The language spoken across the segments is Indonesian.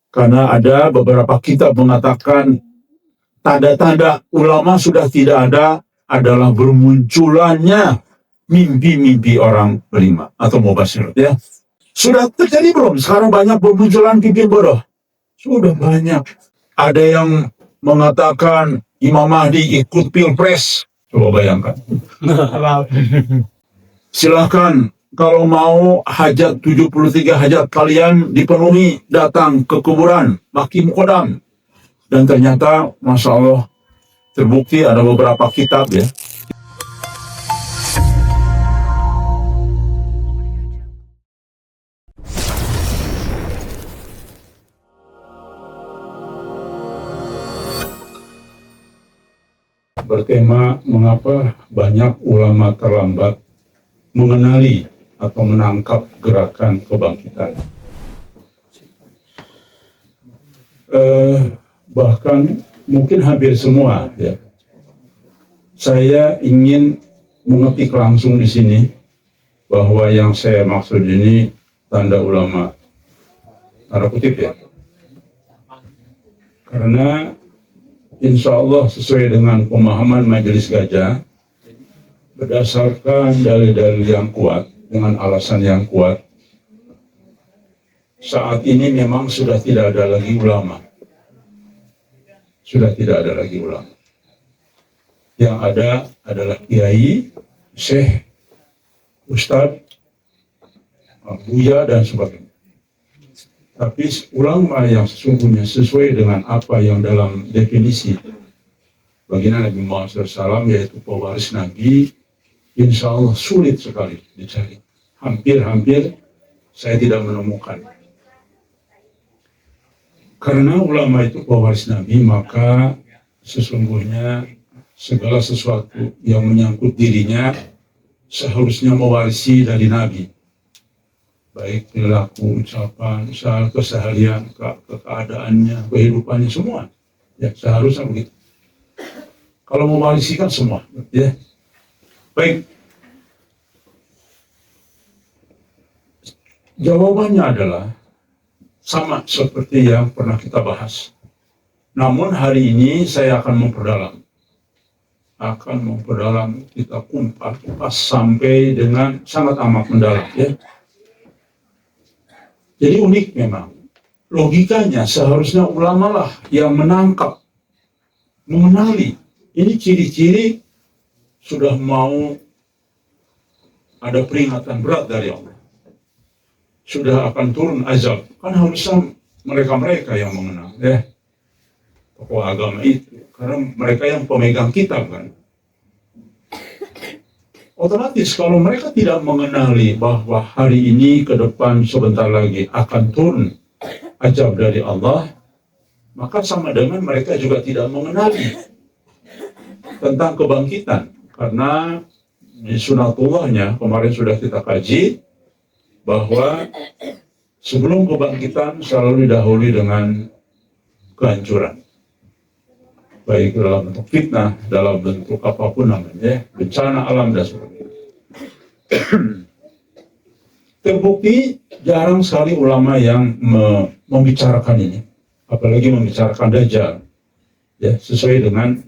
Karena ada beberapa kitab mengatakan tanda-tanda ulama sudah tidak ada adalah bermunculannya mimpi-mimpi orang beriman atau mubasyirat, ya. Sudah terjadi belum? Sekarang banyak bermunculan mimpi bodoh. Sudah banyak. Ada yang mengatakan Imam Mahdi ikut pilpres. Coba bayangkan. Silahkan kalau mau hajat 73 hajat kalian dipenuhi, datang ke kuburan Maki Mukodam. Dan ternyata Masya Allah terbukti ada beberapa kitab, ya. Bertema mengapa banyak ulama terlambat mengenali atau menangkap gerakan kebangkitan. Bahkan mungkin hampir semua, ya. Saya ingin mengetik langsung di sini bahwa yang saya maksud ini tanda ulama, tanda kutip, ya. Karena insya Allah sesuai dengan pemahaman Majelis Gajah, berdasarkan dalil-dalil yang kuat, dengan alasan yang kuat, saat ini memang sudah tidak ada lagi ulama. Sudah tidak ada lagi ulama. Yang ada adalah kiai, syekh, ustadz, buya, dan sebagainya. Tapi ulama yang sesungguhnya sesuai dengan apa yang dalam definisi baginda Nabi Muhammad SAW, yaitu pewaris Nabi, insya Allah sulit sekali dicari. Hampir-hampir saya tidak menemukan. Karena ulama itu pewaris Nabi, maka sesungguhnya segala sesuatu yang menyangkut dirinya seharusnya mewarisi dari Nabi. Baik perilaku, ucapan, usaha, keseharian, keadaannya, kehidupannya, semua. Ya, seharusnya begitu. Kalau mewarisi kan semua, ya. Baik. Jawabannya adalah sama seperti yang pernah kita bahas. Namun hari ini saya akan memperdalam. Kita kupas sampai dengan sangat amat mendalam, ya. Jadi unik memang. Logikanya seharusnya ulama lah yang menangkap, mengenali. Ini ciri-ciri sudah mau ada peringatan berat dari Allah. Sudah akan turun azab. Kan harusnya mereka-mereka yang mengenal, ya. Tokoh agama itu. Karena mereka yang pemegang kitab, kan. Otomatis kalau mereka tidak mengenali bahwa hari ini ke depan sebentar lagi akan turun azab dari Allah, maka sama dengan mereka juga tidak mengenali tentang kebangkitan. Karena di sunatullahnya kemarin sudah kita kaji bahwa sebelum kebangkitan selalu didahului dengan kehancuran. Baik dalam bentuk fitnah, dalam bentuk apapun namanya, bencana alam dan sebagainya. Terbukti jarang sekali ulama yang membicarakan ini, apalagi membicarakan Dajjal, ya, sesuai dengan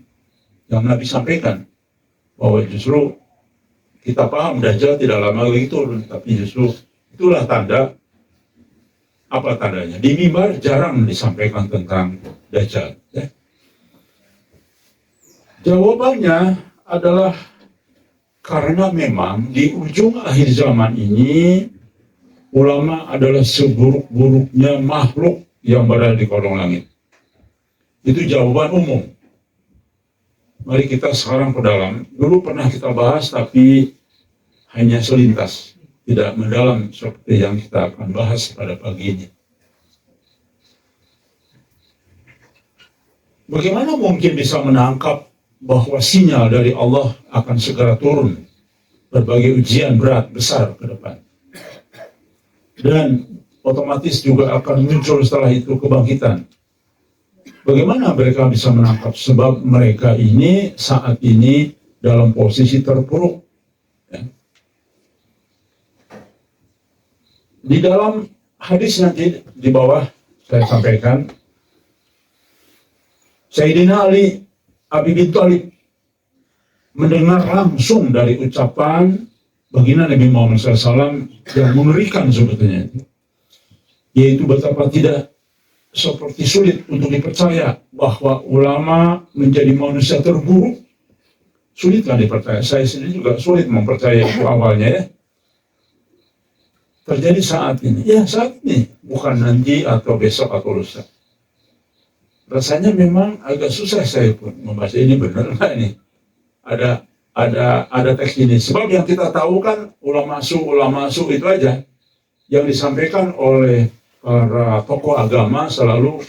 yang Nabi sampaikan, bahwa justru kita paham Dajjal tidak lama lagi turun, tapi justru itulah tanda. Apa tandanya? Di mimbar jarang disampaikan tentang Dajjal, ya. Jawabannya adalah karena memang di ujung akhir zaman ini ulama adalah seburuk-buruknya makhluk yang berada di kolong langit. Itu jawaban umum. Mari kita sekarang ke dalam. Dulu pernah kita bahas tapi hanya selintas, tidak mendalam seperti yang kita akan bahas pada pagi ini. Bagaimana mungkin bisa menangkap bahwa sinyal dari Allah akan segera turun, berbagai ujian berat, besar ke depan. Dan otomatis juga akan muncul setelah itu kebangkitan. Bagaimana mereka bisa menangkap? Sebab mereka ini saat ini dalam posisi terpuruk. Ya. Di dalam hadis nanti di bawah saya sampaikan. Sayyidina Ali Abi Thalib mendengar langsung dari ucapan baginda Nabi Muhammad SAW yang mengerikan sebetulnya, yaitu betapa tidak seperti sulit untuk dipercaya bahwa ulama menjadi manusia terburuk. Sulitlah dipercaya. Saya sendiri juga sulit mempercaya itu awalnya ya. Terjadi saat ini. Ya saat ini. Bukan nanti atau besok atau lusa. Rasanya memang agak susah saya pun membaca ini benar nggak ini. Ada teks ini. Sebab yang kita tahu kan ulama su itu aja. Yang disampaikan oleh para tokoh agama selalu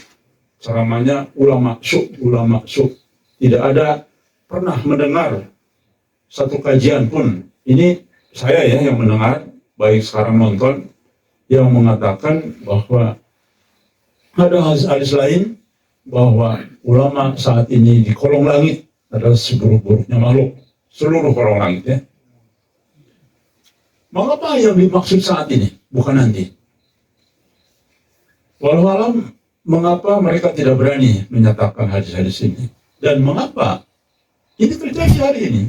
ceramahnya ulama su. Tidak ada pernah mendengar satu kajian pun, ini saya ya yang mendengar, baik sekarang nonton, yang mengatakan bahwa ada hadis lain bahwa ulama saat ini di kolong langit adalah seburuk-buruknya makhluk, seluruh kolong langit ya. Mengapa yang dimaksud saat ini, bukan nanti? Walau alam, mengapa mereka tidak berani menyatakan hadis-hadis ini? Dan mengapa ini terjadi hari ini?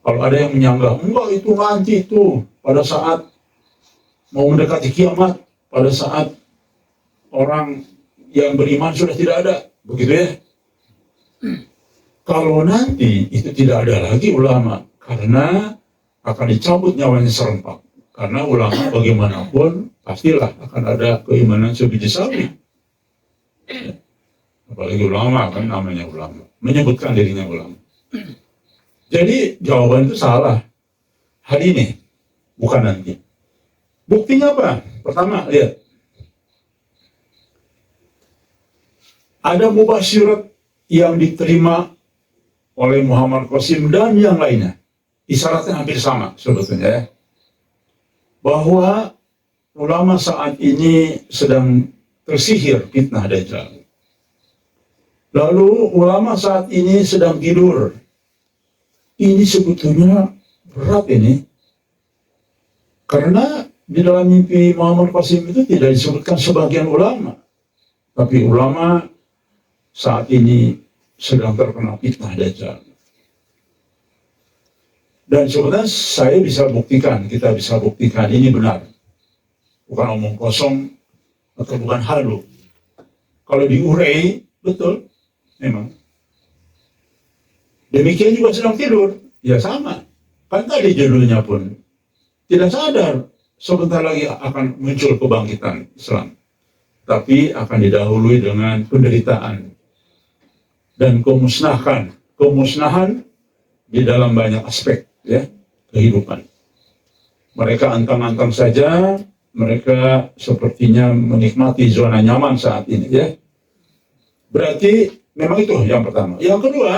Kalau ada yang menyanggah, enggak itu nanti itu pada saat mau mendekati kiamat, pada saat orang yang beriman sudah tidak ada, begitu ya? Kalau nanti itu tidak ada lagi ulama, karena akan dicabut nyawanya serempak. Karena ulama bagaimanapun pastilah akan ada keimanan sebiji sawi. Apalagi ulama kan namanya ulama, menyebutkan dirinya ulama. Jadi jawaban itu salah. Hari ini, bukan nanti. Buktinya apa? Pertama, lihat. Ada mubasyirat yang diterima oleh Muhammad Qasim dan yang lainnya. Isyaratnya hampir sama sebetulnya ya. Bahwa ulama saat ini sedang tersihir fitnah Dajjal. Lalu ulama saat ini sedang tidur. Ini sebetulnya berat ini. Karena di dalam mimpi Muhammad Qasim itu tidak disebutkan sebagian ulama. Tapi ulama saat ini sedang terkena fitnah Dajjal. Dan sebetulnya saya bisa buktikan, kita bisa buktikan ini benar. Bukan omong kosong atau bukan halu. Kalau diurai, betul. Memang. Demikian juga sedang tidur. Ya sama. Kan tadi judulnya pun. Tidak sadar. Sebentar lagi akan muncul kebangkitan Islam. Tapi akan didahului dengan penderitaan. Dan kemusnahan. Kemusnahan di dalam banyak aspek ya kehidupan. Mereka antang-antang saja. Mereka sepertinya menikmati zona nyaman saat ini ya. Berarti memang itu yang pertama. Yang kedua,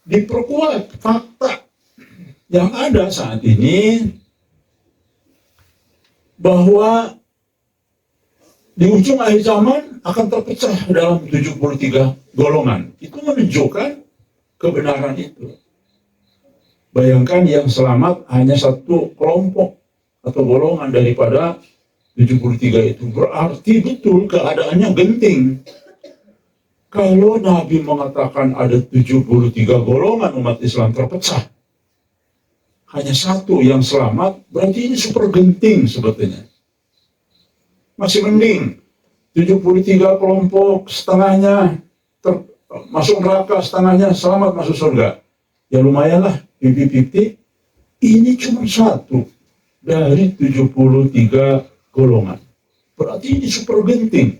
diperkuat fakta yang ada saat ini bahwa di ujung akhir zaman akan terpecah dalam 73 golongan. Itu menunjukkan kebenaran itu. Bayangkan yang selamat hanya satu kelompok atau golongan daripada 73 itu. Berarti betul keadaannya genting. Kalau Nabi mengatakan ada 73 golongan umat Islam terpecah, hanya satu yang selamat, berarti ini super genting sebetulnya. Masih mending 73 kelompok, setengahnya masuk neraka, setengahnya selamat masuk surga. Ya lumayanlah, 50-50. Ini cuma satu dari 73 golongan. Berarti ini super genting.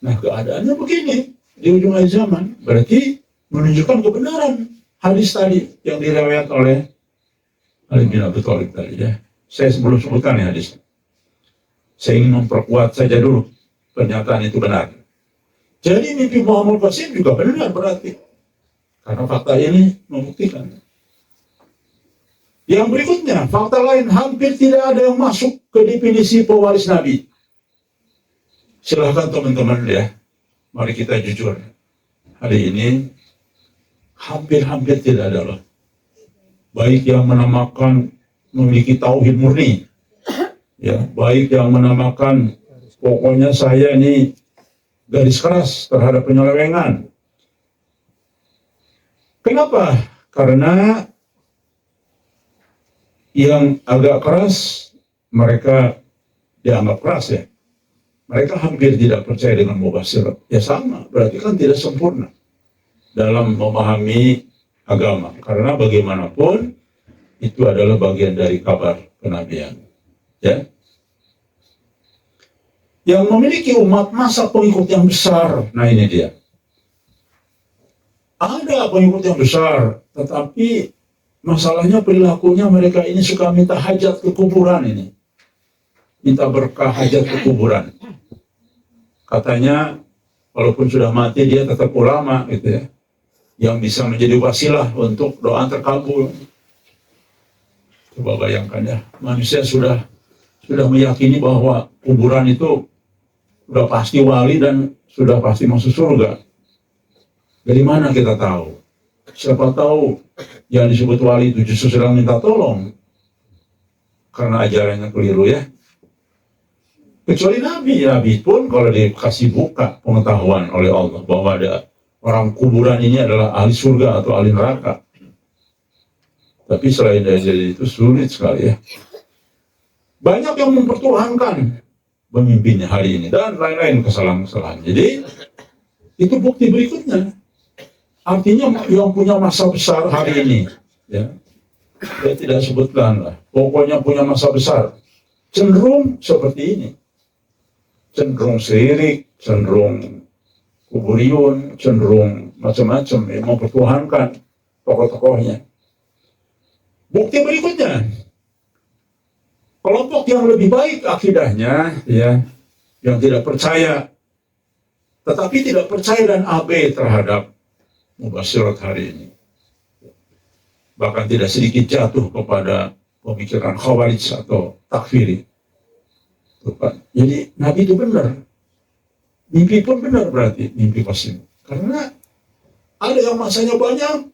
Nah keadaannya begini. Di ujung akhir zaman, berarti menunjukkan kebenaran hadis tadi yang diriwayat oleh Ali bin Abi Thalib tadi ya. Saya sebelum sebutkan ya hadis. Saya ingin memperkuat saja dulu pernyataan itu benar. Jadi mimpi Muhammad Qasim juga benar berarti. Karena fakta ini membuktikan. Yang berikutnya, fakta lain hampir tidak ada yang masuk ke definisi pewaris Nabi. Silahkan teman-teman ya. Mari kita jujur, hari ini hampir-hampir tidak ada lah. Baik yang menamakan memiliki tauhid murni, ya, baik yang menamakan pokoknya saya ini garis keras terhadap penyelewengan. Kenapa? Karena yang agak keras mereka dianggap keras ya. Mereka hampir tidak percaya dengan mubasyirat. Ya sama, berarti kan tidak sempurna dalam memahami agama. Karena bagaimanapun itu adalah bagian dari kabar kenabian. Ya. Yang memiliki umat masa pengikut yang besar, nah ini dia. Ada pengikut yang besar, tetapi masalahnya perilakunya mereka ini suka minta hajat ke kuburan ini. Minta berkah hajat ke kuburan. Katanya, walaupun sudah mati dia tetap ulama gitu ya. Yang bisa menjadi wasilah untuk doa terkabul. Coba bayangkan ya, manusia sudah meyakini bahwa kuburan itu sudah pasti wali dan sudah pasti masuk surga. Dari mana kita tahu? Siapa tahu yang disebut wali itu justru sedang minta tolong karena ajarannya keliru ya. Kecuali Nabi pun kalau dikasih buka pengetahuan oleh Allah bahwa ada orang kuburan ini adalah ahli surga atau ahli neraka. Tapi selain dari itu sulit sekali ya. Banyak yang mempertuhankan pemimpinnya hari ini dan lain-lain kesalahan-kesalahan. Jadi itu bukti berikutnya. Artinya yang punya masa besar hari ini, ya, saya tidak sebutkan lah. Pokoknya punya masa besar, cenderung seperti ini, cenderung syirik, cenderung kuburiun, cenderung macam-macam, ya, mempertuhankan tokoh-tokohnya. Bukti berikutnya, kelompok yang lebih baik akidahnya, ya, yang tidak percaya, tetapi tidak percaya dan abai terhadap mubasyirat hari ini. Bahkan tidak sedikit jatuh kepada pemikiran khawarij atau takfiri. Jadi Nabi itu benar. Mimpi pun benar berarti, mimpi pasti. Karena ada yang masanya banyak,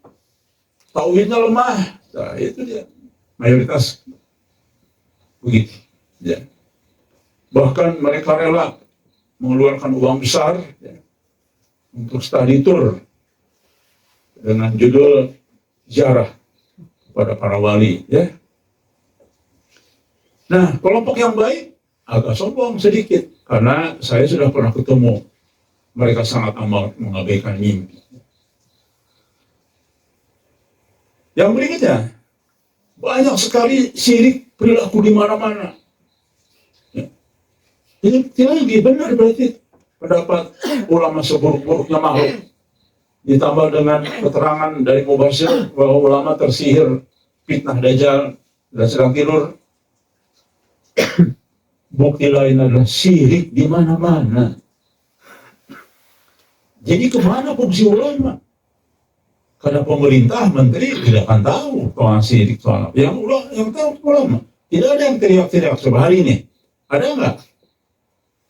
tauhidnya lemah. Nah, itu dia. Mayoritas begitu. Ya. Bahkan mereka rela mengeluarkan uang besar ya, untuk study tour dengan judul ziarah kepada para wali ya. Nah, kelompok yang baik agak sombong sedikit karena saya sudah pernah ketemu mereka sangat amat mengabaikan mimpi. Yang berikutnya, banyak sekali syirik perilaku di mana-mana. Ya. Ini tidak lagi benar berarti pendapat ulama seburuk-buruknya makhluk. Ditambah dengan keterangan dari Mubasyir bahwa ulama tersihir fitnah dajjal dan sedang tidur. Bukti lain adalah syirik di mana-mana. Jadi kemana fungsi ulama? Karena pemerintah, menteri tidak akan tahu soal syirik soal apa. Yang tahu ulama. Tidak ada yang teriak-teriak seperti hari ini. Ada nggak?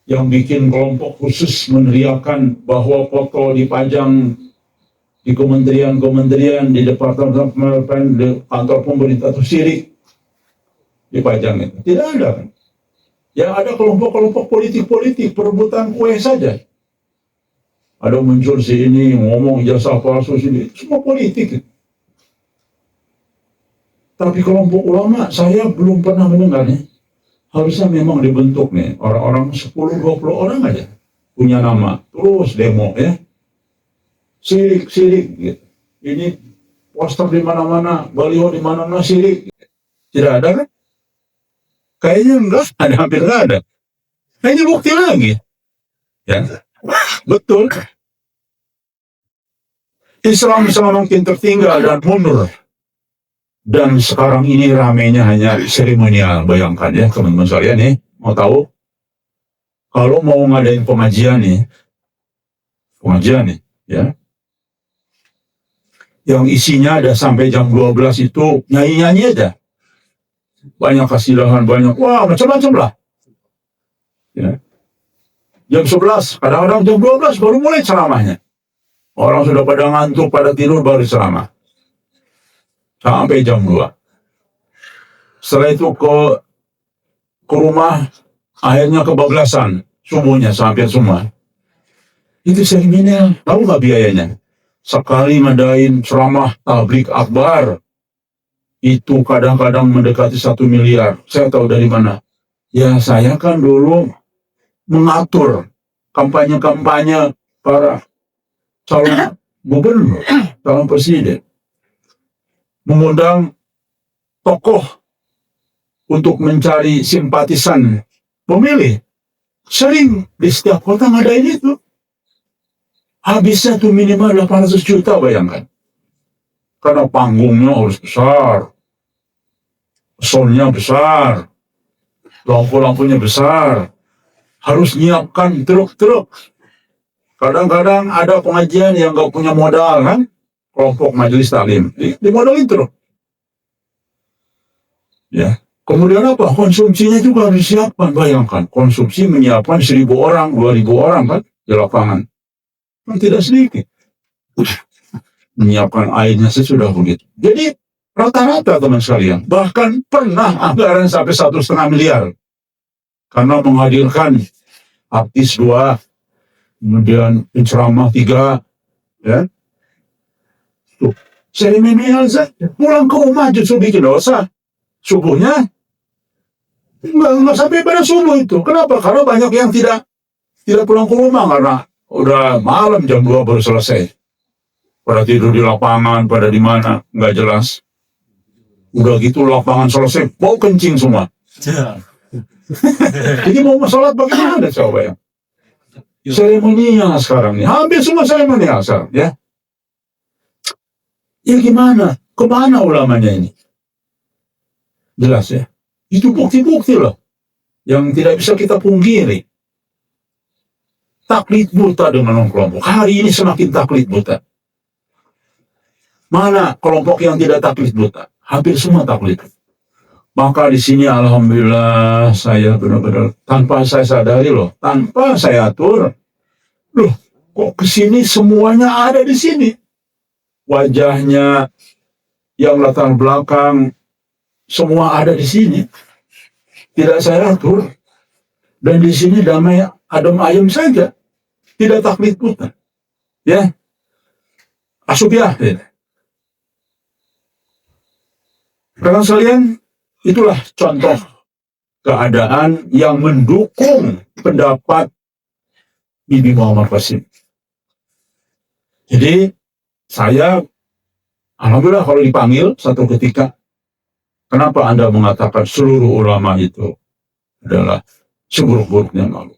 Yang bikin kelompok khusus meneriakan bahwa foto dipajang di kementerian, di departemen, di kantor pemerintah itu syirik dipajang itu. Tidak ada kan? Yang ada kelompok-kelompok politik perebutan kue saja. Ada muncul si ini ngomong jasa palsu sini, semua politik. Tapi kelompok ulama saya belum pernah mendengar nih. Harusnya memang dibentuk nih orang-orang 10-20 orang aja punya nama terus demo ya. Syirik gitu. Ini poster di mana-mana, baliho di mana-mana syirik. Tidak ada kan? Kayaknya enggak ada, hampir enggak ada. Nah ini bukti lagi. Ya, betul. Islam semakin tertinggal dan mundur. Dan sekarang ini ramenya hanya seremonial. Bayangkan ya teman-teman sekalian nih, mau tahu? Kalau mau ngadain pengajian nih, ya. Yang isinya ada sampai jam 12 itu nyanyi-nyanyi aja. Banyak kasidahan, banyak, wah macam-macam lah. Ya. Jam 11, kadang-kadang jam 12 baru mulai ceramahnya. Orang sudah pada ngantuk, pada tidur baru ceramah. Sampai jam 2. Setelah itu ke rumah, akhirnya kebablasan. subuhnya hampir semua. Itu seremonial. Tahu nggak biayanya? Sekali ngadain ceramah tablik akbar, itu kadang-kadang mendekati 1 miliar. Saya tahu dari mana. Ya saya kan dulu mengatur kampanye-kampanye para calon gubernur, calon presiden. Mengundang tokoh untuk mencari simpatisan pemilih. Sering di setiap kota ngadain itu. Habisnya tuh minimal 800 juta, bayangkan. Karena panggungnya harus besar, soundnya besar, lampu-lampunya besar, harus nyiapkan truk-truk. Kadang-kadang ada pengajian yang gak punya modal kan, kelompok majelis taklim, dimodalin truk. Ya, kemudian apa? Konsumsinya juga harus disiapkan. Bayangkan, konsumsi menyiapkan 1.000 orang, 2.000 orang kan di lapangan. Kan tidak sedikit. Menyiapkan airnya sesudah begitu. Jadi rata-rata teman sekalian, bahkan pernah anggaran sampai 1,5 miliar karena menghadirkan artis 2, kemudian penceramah 3, ya. Tuh, seremonial saja. Pulang ke rumah justru bikin dosa. Subuhnya nggak sampai pada subuh itu. Kenapa? Karena banyak yang tidak pulang ke rumah karena udah malam jam 2 baru selesai. Pada tidur di lapangan, pada di mana, nggak jelas. Udah gitu lapangan selesai, mau kencing semua. Jadi mau sholat bagaimana coba ya? Seremonial sekarang nih, hampir semua seremonial sekarang, ya. Ya gimana? Kemana ulamanya ini? Jelas ya. Itu bukti-bukti loh, yang tidak bisa kita pungkiri. Taklid buta dengan kelompok. Hari ini semakin taklid buta. Mana kelompok yang tidak taklid buta? Hampir semua taklid. Maka di sini alhamdulillah saya benar-benar tanpa saya sadari loh, tanpa saya atur, loh kok kesini semuanya ada di sini. Wajahnya, yang latar belakang, semua ada di sini. Tidak saya atur. Dan di sini damai adem ayem saja. Tidak taklid buta. Ya. Asubiah. Karena sekalian, itulah contoh keadaan yang mendukung pendapat Bibi Muhammad Qasim. Jadi, saya, alhamdulillah kalau dipanggil satu ketika, kenapa Anda mengatakan seluruh ulama itu adalah seburuk-buruknya makhluk?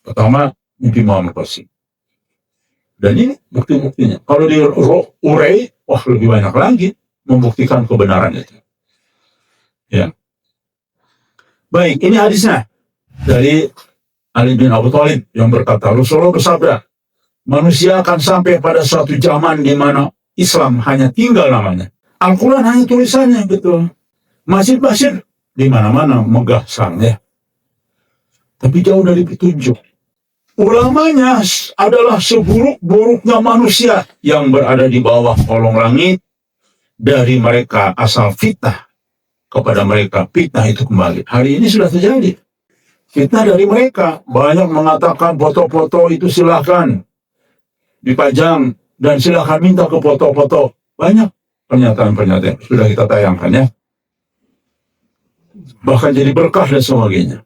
Pertama, Bibi Muhammad Qasim. Dan ini bukti-buktinya. Kalau diurai, wah lebih banyak lagi membuktikan kebenaran itu. Ya. Baik, ini hadisnya dari Ali bin Abi Thalib yang berkata, Rasulullah bersabda, manusia akan sampai pada suatu zaman di mana Islam hanya tinggal namanya. Al-Quran hanya tulisannya, betul. Masjid-masjid di mana-mana megah sekarang ya. Tapi jauh dari petunjuk. Ulamanya adalah seburuk-buruknya manusia yang berada di bawah kolong langit. Dari mereka asal fitnah, kepada mereka fitnah itu kembali. Hari ini sudah terjadi. Fitnah dari mereka. Banyak mengatakan foto-foto itu silakan dipajang dan silakan minta ke foto-foto. Banyak pernyataan-pernyataan sudah kita tayangkan ya. Bahkan jadi berkah dan sebagainya.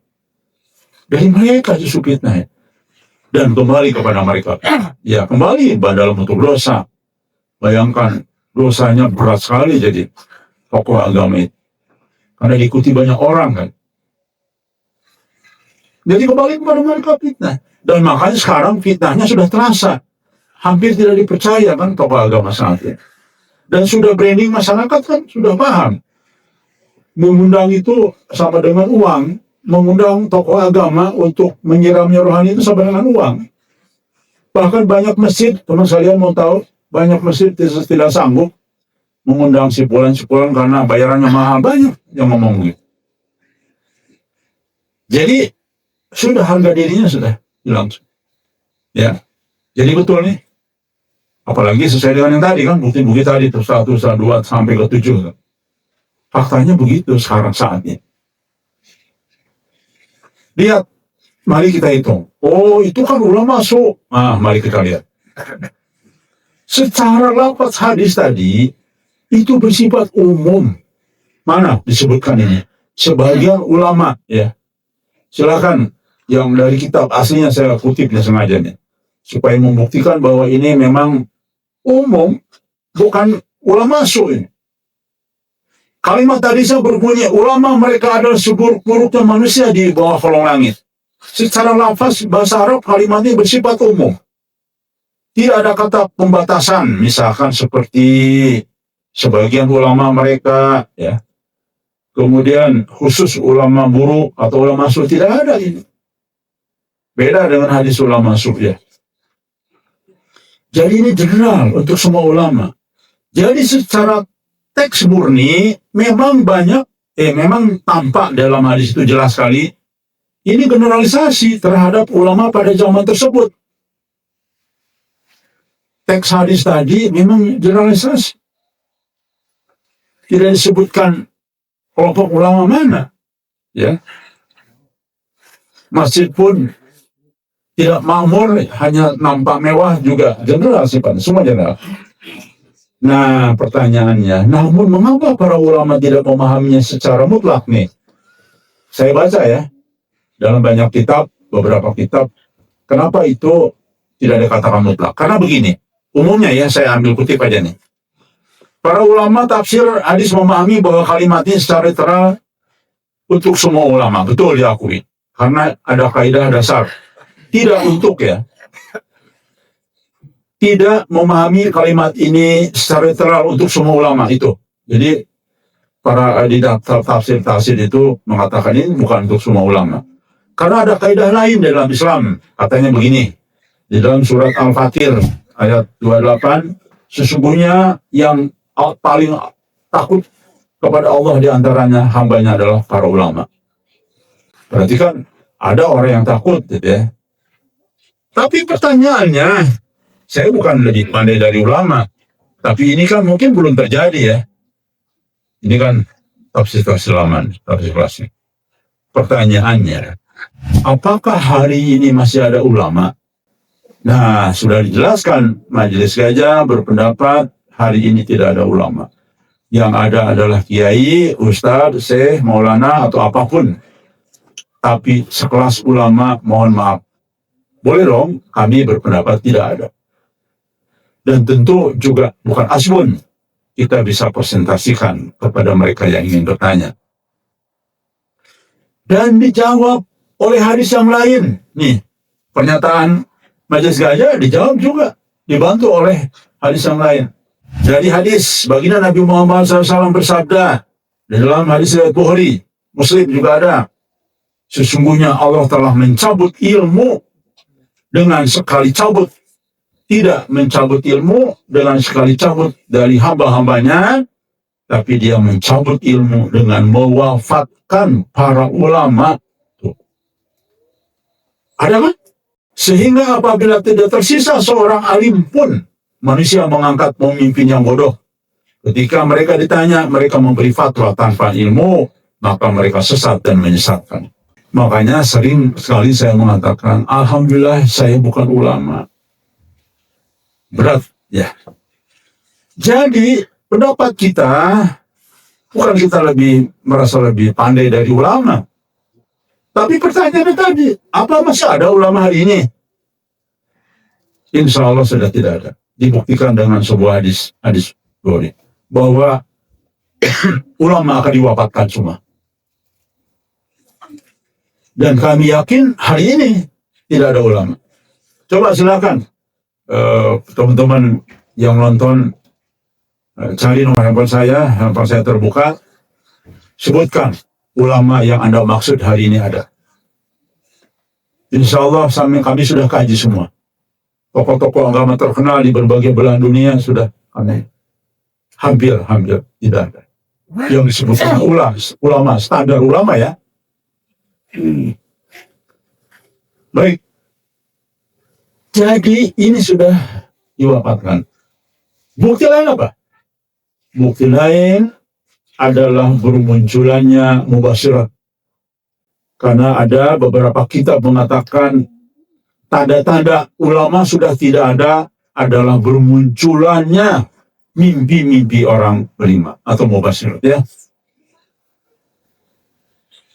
Dari mereka justru fitnah. Dan kembali kepada mereka. Ya kembali dalam bentuk dosa. Bayangkan dosanya berat sekali jadi tokoh agama itu. Karena diikuti banyak orang kan. Jadi kembali kepada mereka fitnah. Dan makanya sekarang fitnahnya sudah terasa. Hampir tidak dipercaya kan tokoh agama saat ini. Dan sudah branding masyarakat kan sudah paham. Mengundang itu sama dengan uang. Mengundang tokoh agama untuk menyiramnya rohani itu sama dengan uang. Bahkan banyak masjid, teman sekalian mau tahu, banyak masjid tidak sanggup mengundang sipulan-sipulan karena bayarannya mahal. Banyak yang ngomong gitu. Jadi sudah harga dirinya sudah hilang. Ya, jadi betul nih. Apalagi sesuai dengan yang tadi kan, bukti-bukti tadi tuh 1, 2 sampai ke 7. Faktanya begitu sekarang saatnya. Lihat Mari kita hitung. Oh, itu kan ulama masuk. Mari kita lihat. Secara lafaz hadis tadi, itu bersifat umum. Mana disebutkan ini? Sebagian ulama, ya. Silakan, yang dari kitab aslinya saya kutip ya sengaja nih. Supaya membuktikan bahwa ini memang umum, bukan ulama masuk ini. Kalimat tadi saya berbunyi, ulama mereka adalah seburuk-buruknya manusia di bawah kolong langit. Secara lafaz bahasa Arab kalimat ini bersifat umum. Tidak ada kata pembatasan, misalkan seperti sebagian ulama mereka, ya. Kemudian khusus ulama buruk atau ulama masuk, tidak ada ini. Beda dengan hadis ulama masuk, ya. Jadi ini general untuk semua ulama. Jadi secara teks murni memang banyak, memang tampak dalam hadis itu jelas sekali. Ini generalisasi terhadap ulama pada zaman tersebut. Teks hadis tadi memang generalisasi. Tidak disebutkan kelompok ulama mana. Ya. Masjid pun tidak makmur, hanya nampak mewah juga. General sifatnya, semua general. Nah, pertanyaannya, namun mengapa para ulama tidak memahaminya secara mutlak nih? Saya baca ya, dalam banyak kitab, beberapa kitab, kenapa itu tidak dikatakan mutlak? Karena begini, umumnya ya, saya ambil kutip aja nih. Para ulama tafsir hadis memahami bahwa kalimat ini secara literal untuk semua ulama, betul diakui. Karena ada kaidah dasar. Tidak untuk ya. Tidak memahami kalimat ini secara literal untuk semua ulama itu. Jadi para di tafsir itu mengatakan ini bukan untuk semua ulama. Karena ada kaidah lain dalam Islam. Katanya begini. Di dalam surat Al-Fatir ayat 28, sesungguhnya yang paling takut kepada Allah diantaranya hambanya adalah para ulama. Berarti kan ada orang yang takut gitu ya. Tapi pertanyaannya, saya bukan lebih pandai dari ulama, tapi ini kan mungkin belum terjadi ya. Ini kan tafsir lama, tafsir klasik. Pertanyaannya, apakah hari ini masih ada ulama? Nah, sudah dijelaskan, Majelis Gajah berpendapat hari ini tidak ada ulama. Yang ada adalah kiai, ustadz, syekh, maulana, atau apapun. Tapi sekelas ulama, mohon maaf. Boleh dong, kami berpendapat tidak ada. Dan tentu juga bukan asbun. Kita bisa presentasikan kepada mereka yang ingin bertanya. Dan dijawab oleh hadis yang lain. Nih, pernyataan Majelis Gajah dijawab juga. Dibantu oleh hadis yang lain. Dari hadis, baginda Nabi Muhammad SAW bersabda, di dalam hadis riwayat Bukhari, Muslim juga ada, sesungguhnya Allah telah mencabut ilmu dengan sekali cabut, tidak mencabut ilmu dengan sekali cabut dari hamba-hambanya, tapi dia mencabut ilmu dengan mewafatkan para ulama. Tuh. Ada kan? Sehingga apabila tidak tersisa seorang alim pun, manusia mengangkat pemimpin yang bodoh. Ketika mereka ditanya, mereka memberi fatwa tanpa ilmu, maka mereka sesat dan menyesatkan. Makanya sering sekali saya mengatakan, alhamdulillah saya bukan ulama. Berat, ya. Jadi, pendapat kita, bukan kita merasa lebih pandai dari ulama. Tapi pertanyaannya tadi, apa masih ada ulama hari ini? Insya Allah sudah tidak ada. Dibuktikan dengan sebuah hadis Bukhari, bahwa ulama akan diwafatkan semua. Dan kami yakin hari ini tidak ada ulama. Coba silakan teman-teman yang nonton, cari nomor handphone saya terbuka, sebutkan ulama yang Anda maksud hari ini ada. Insya Allah kami sudah kaji semua. Tokoh-tokoh agama terkenal di berbagai belahan dunia sudah kami hampir tidak ada. Yang disebutkan ulama, standar ulama ya. Baik. Jadi ini sudah diwafatkan. Bukti lain apa? Bukti lain adalah bermunculannya mubasyirat. Karena ada beberapa kitab mengatakan tanda-tanda ulama sudah tidak ada adalah bermunculannya mimpi-mimpi orang beriman atau mubasyirin, ya.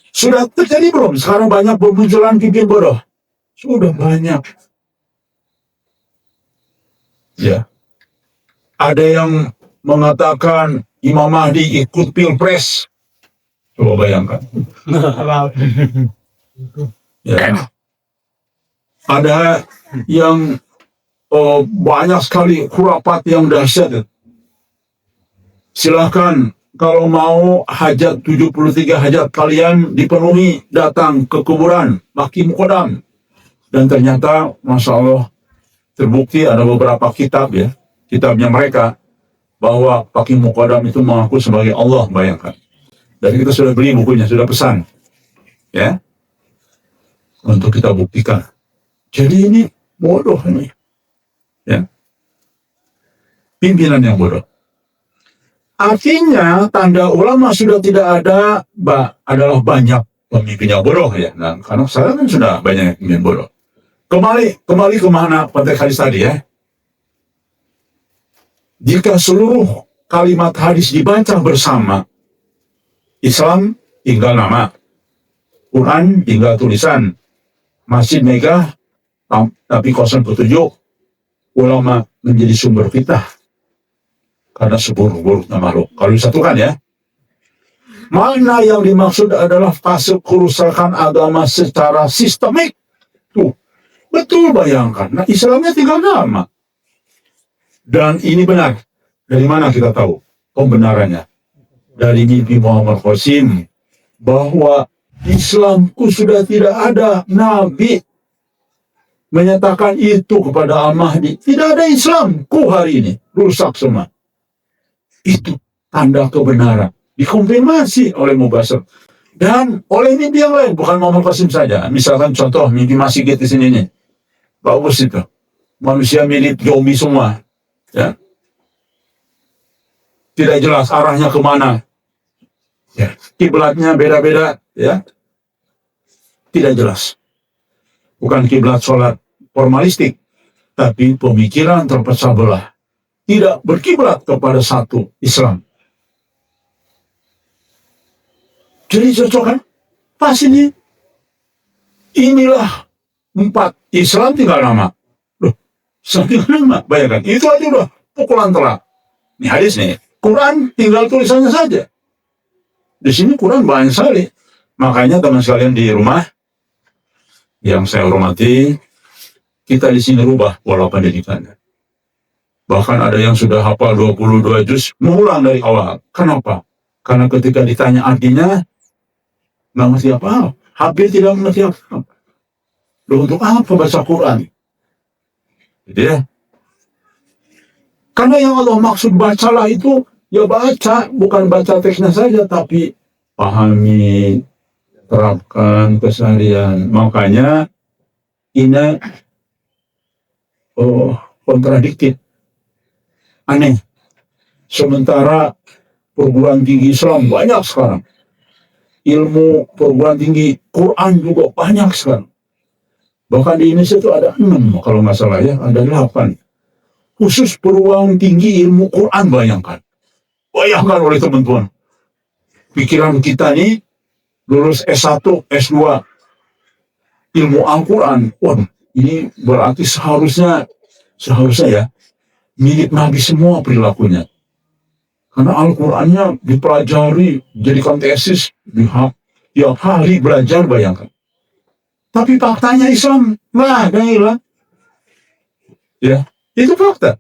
Sudah terjadi belum? Sekarang banyak bermunculan mimpi bodoh. Sudah banyak. Ya. Ada yang mengatakan Imam Mahdi ikut pilpres. Coba bayangkan. Ya. Ada yang banyak sekali khurafat yang dahsyat. Silahkan kalau mau hajat 73 hajat kalian dipenuhi, datang ke kuburan Baqi Muqaddam. Dan ternyata Masya Allah terbukti ada beberapa kitab, ya, kitabnya mereka, bahwa Baqi Muqaddam itu mengaku sebagai Allah, bayangkan. Dan kita sudah beli bukunya, sudah pesan, ya, untuk kita buktikan. Jadi ini bodoh ini, ya, pimpinan yang bodoh. Artinya tanda ulama sudah tidak ada, adalah banyak pemimpin yang bodoh, ya. Nah, karena sekarang kan sudah banyak pemimpin bodoh. Kembali ke mana konteks hadis tadi, ya. Jika seluruh kalimat hadis dibaca bersama, Islam tinggal nama, Quran tinggal tulisan, Masjid megah tapi kosong petunjuk, ulama menjadi sumber fitnah karena seburuk-buruknya makhluk. Kalau disatukan, ya, mana yang dimaksud adalah fase kerusakan agama secara sistemik. Tuh, betul, bayangkan. Nah, Islamnya tinggal nama. Dan ini benar. Dari mana kita tahu pembenarannya? Dari mimpi Muhammad Qasim bahwa Islamku sudah tidak ada. Nabi menyatakan itu kepada Al-Mahdi. Tidak ada Islamku hari ini. Rusak semua. Itu tanda kebenaran. Dikonfirmasi oleh Mubasyir. Dan oleh mimpi yang lain. Bukan Muhammad Qasim saja. Misalkan contoh mimpi Masigit di sini nih. Bagus itu. Manusia mirip zombie semua. Ya. Tidak jelas arahnya kemana. Ya. Kiblatnya beda-beda. Ya. Tidak jelas. Bukan kiblat sholat formalistik, tapi pemikiran terpecah belah. Tidak berkiblat kepada satu Islam. Jadi cocok kan? Pas ini. Inilah 4. Islam tinggal nama. Loh, Islam tinggal nama. Bayangkan, itu aja udah pukulan telak. Ini hadis nih. Quran tinggal tulisannya saja. Di sini Quran banyak sekali. Makanya teman sekalian di rumah, yang saya hormati, kita di sini rubah pola pendidikannya. Bahkan ada yang sudah hafal 22 juz, mengulang dari awal. Kenapa? Karena ketika ditanya artinya, nggak ngerti apa-apa. Hampir tidak mengerti apa-apa. Loh, untuk apa baca Quran? Gitu, ya. Karena yang Allah maksud bacalah itu, ya baca, bukan baca teksnya saja, tapi pahami, terapkan keseharian. Makanya ini kontradiktif, aneh. Sementara perguruan tinggi Islam banyak sekarang, ilmu perguruan tinggi Quran juga banyak sekarang. Bahkan di Indonesia itu ada 6 kalau nggak salah, ya, ada 8 khusus perguruan tinggi ilmu Quran. Bayangkan oleh teman-teman, pikiran kita nih lulus S1, S2 ilmu Al-Quran. Waduh, ini berarti seharusnya ya mirip Nabi semua perilakunya. Karena Al-Qurannya dipelajari, jadikan tesis, tiap hari belajar, bayangkan. Tapi faktanya Islam lah, ya, itu fakta.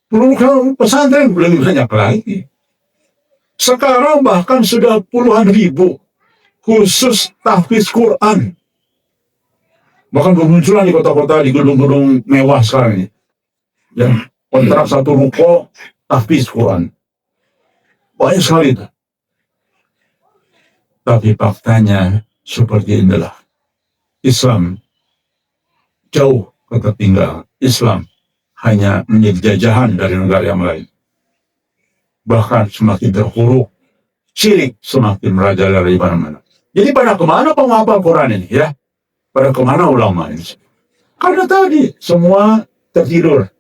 Perlu kalau pesantren lebih banyak lagi. Sekarang bahkan sudah puluhan ribu khusus tahfiz Quran. Bahkan bermunculan di kota-kota, di gedung-gedung mewah sekarang ini. Ya, kontrak satu ruko tahfiz Quran. Banyak sekali itu. Tapi faktanya seperti inilah. Islam jauh ketertinggalan. Islam hanya menjadi jajahan dari negara yang lain. Bahkan semakin terpuruk, syirik semakin merajalela di mana-mana. Jadi pada kemana penghafal Quran ini ya? Pada kemana ulama ini? Karena tadi semua tertidur,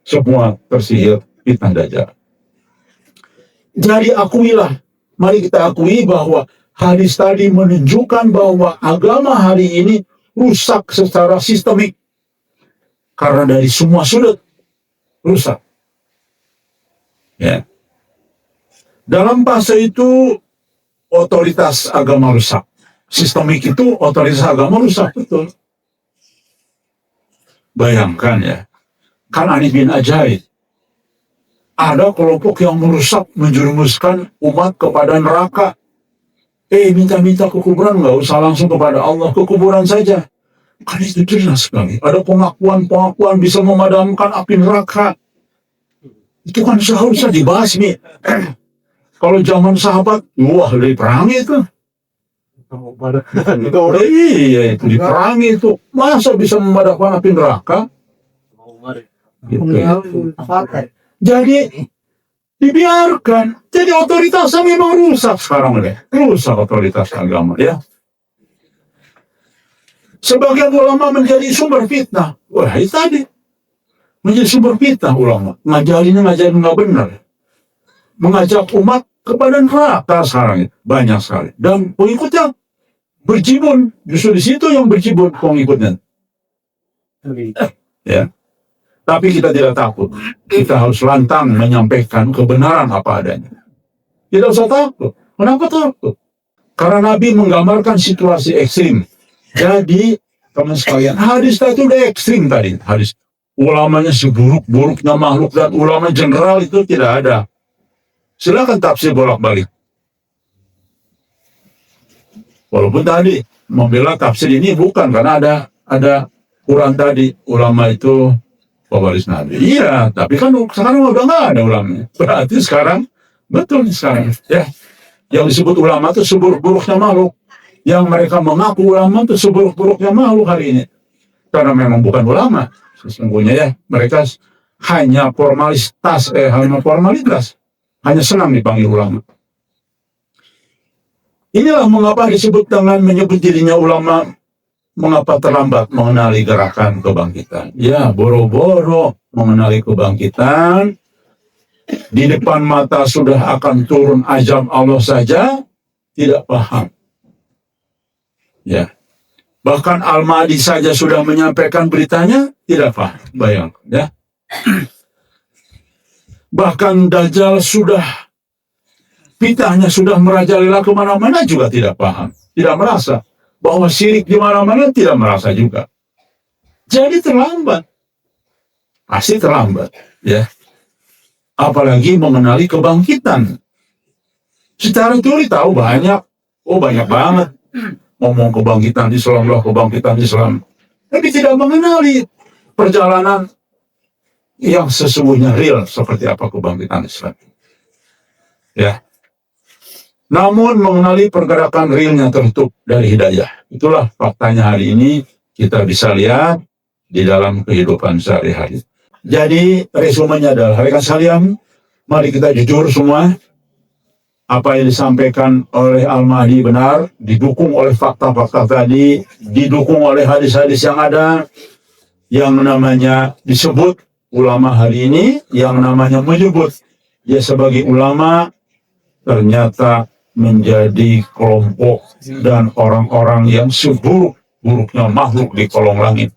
semua tersihir fitnah dajjal. Jadi akuilah, mari kita akui bahwa hadis tadi menunjukkan bahwa agama hari ini rusak secara sistemik. Karena dari semua sudut rusak. Ya. Dalam fase itu otoritas agama rusak. Sistemik itu otoritas agama rusak, betul. Bayangkan ya, kan Ani bin Ajaib. Ada kelompok yang merusak, menjerumuskan umat kepada neraka. Minta-minta ke kuburan, nggak usah langsung kepada Allah, ke kuburan saja. Kan itu jelas sekali. Ada pengakuan bisa memadamkan api neraka. Itu kan seharusnya dibasmi. Kalau zaman sahabat, wah diperangi itu. Iya, itu diperangi itu. Masa bisa memadamkan api neraka? Gitu. Jadi dibiarkan. Jadi otoritasnya memang rusak sekarang deh. Rusak otoritas agama ya. Sebagian ulama menjadi sumber fitnah. Wah itu tadi. Menjadi sumber fitnah ulama. Ngajarin nggak benar. Mengajak umat kepada neraka sekarang. Banyak sekali. Dan pengikutnya berjibun. Justru di situ yang berjibun pengikutnya. Ya. Tapi kita tidak takut. Kita harus lantang menyampaikan kebenaran apa adanya. Tidak usah takut. Kenapa takut? Karena Nabi menggambarkan situasi ekstrim. Jadi, teman sekalian, hadis itu udah ekstrim tadi. Hadis ulamanya seburuk-buruknya makhluk dan ulama general itu tidak ada. Silakan tafsir bolak-balik. Walaupun tadi membela tafsir ini bukan karena ada Quran tadi ulama itu pewaris Nabi. Iya, tapi kan sekarang udah nggak ada ulama. Berarti sekarang, betul nih sekarang. Ya, yang disebut ulama itu seburuk-buruknya makhluk. Yang mereka mengaku ulama itu seburuk-buruknya makhluk hari ini. Karena memang bukan ulama. Sesungguhnya ya, mereka hanya formalitas. Hanya senang dipanggil ulama. Inilah mengapa disebut dengan menyebut dirinya ulama. Mengapa terlambat mengenali gerakan kebangkitan? Ya, boro-boro mengenali kebangkitan. Di depan mata sudah akan turun azab Allah saja, tidak paham. Ya, bahkan Al-Mahdi saja sudah menyampaikan beritanya, tidak paham. Bayangkan, ya. Bahkan Dajjal fitnahnya sudah merajalela kemana-mana juga tidak paham, tidak merasa. Bahwa syirik di mana-mana tidak merasa juga. Jadi terlambat. Pasti terlambat. Ya. Apalagi mengenali kebangkitan. Secara teori tahu banyak. Oh banyak banget. Ngomong kebangkitan Islam lah, kebangkitan Islam. Tapi tidak mengenali perjalanan yang sesungguhnya real. Seperti apa kebangkitan Islam. Ya. Namun mengenali pergerakan realnya tertutup dari hidayah. Itulah faktanya hari ini kita bisa lihat di dalam kehidupan sehari-hari. Jadi resumenya adalah, rekan sekalian, mari kita jujur semua. Apa yang disampaikan oleh Al-Mahdi benar, didukung oleh fakta-fakta tadi, didukung oleh hadis-hadis yang ada, yang namanya disebut ulama hari ini, yang namanya menyebut dia sebagai ulama, ternyata menjadi kelompok dan orang-orang yang seburuk-buruknya makhluk di kolong langit.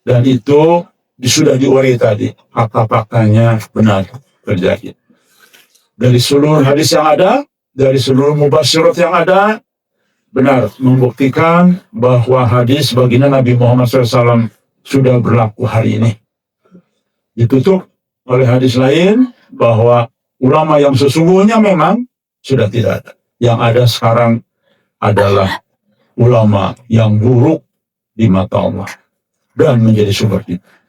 Dan itu sudah diurai tadi, fakta-faktanya benar terjadi. Dari seluruh hadis yang ada, dari seluruh mubasyirat yang ada, benar membuktikan bahwa hadis baginda Nabi Muhammad SAW sudah berlaku hari ini. Ditutup oleh hadis lain bahwa ulama yang sesungguhnya memang sudah tidak ada. Yang ada sekarang adalah ulama yang buruk di mata Allah dan menjadi sumber fitnah.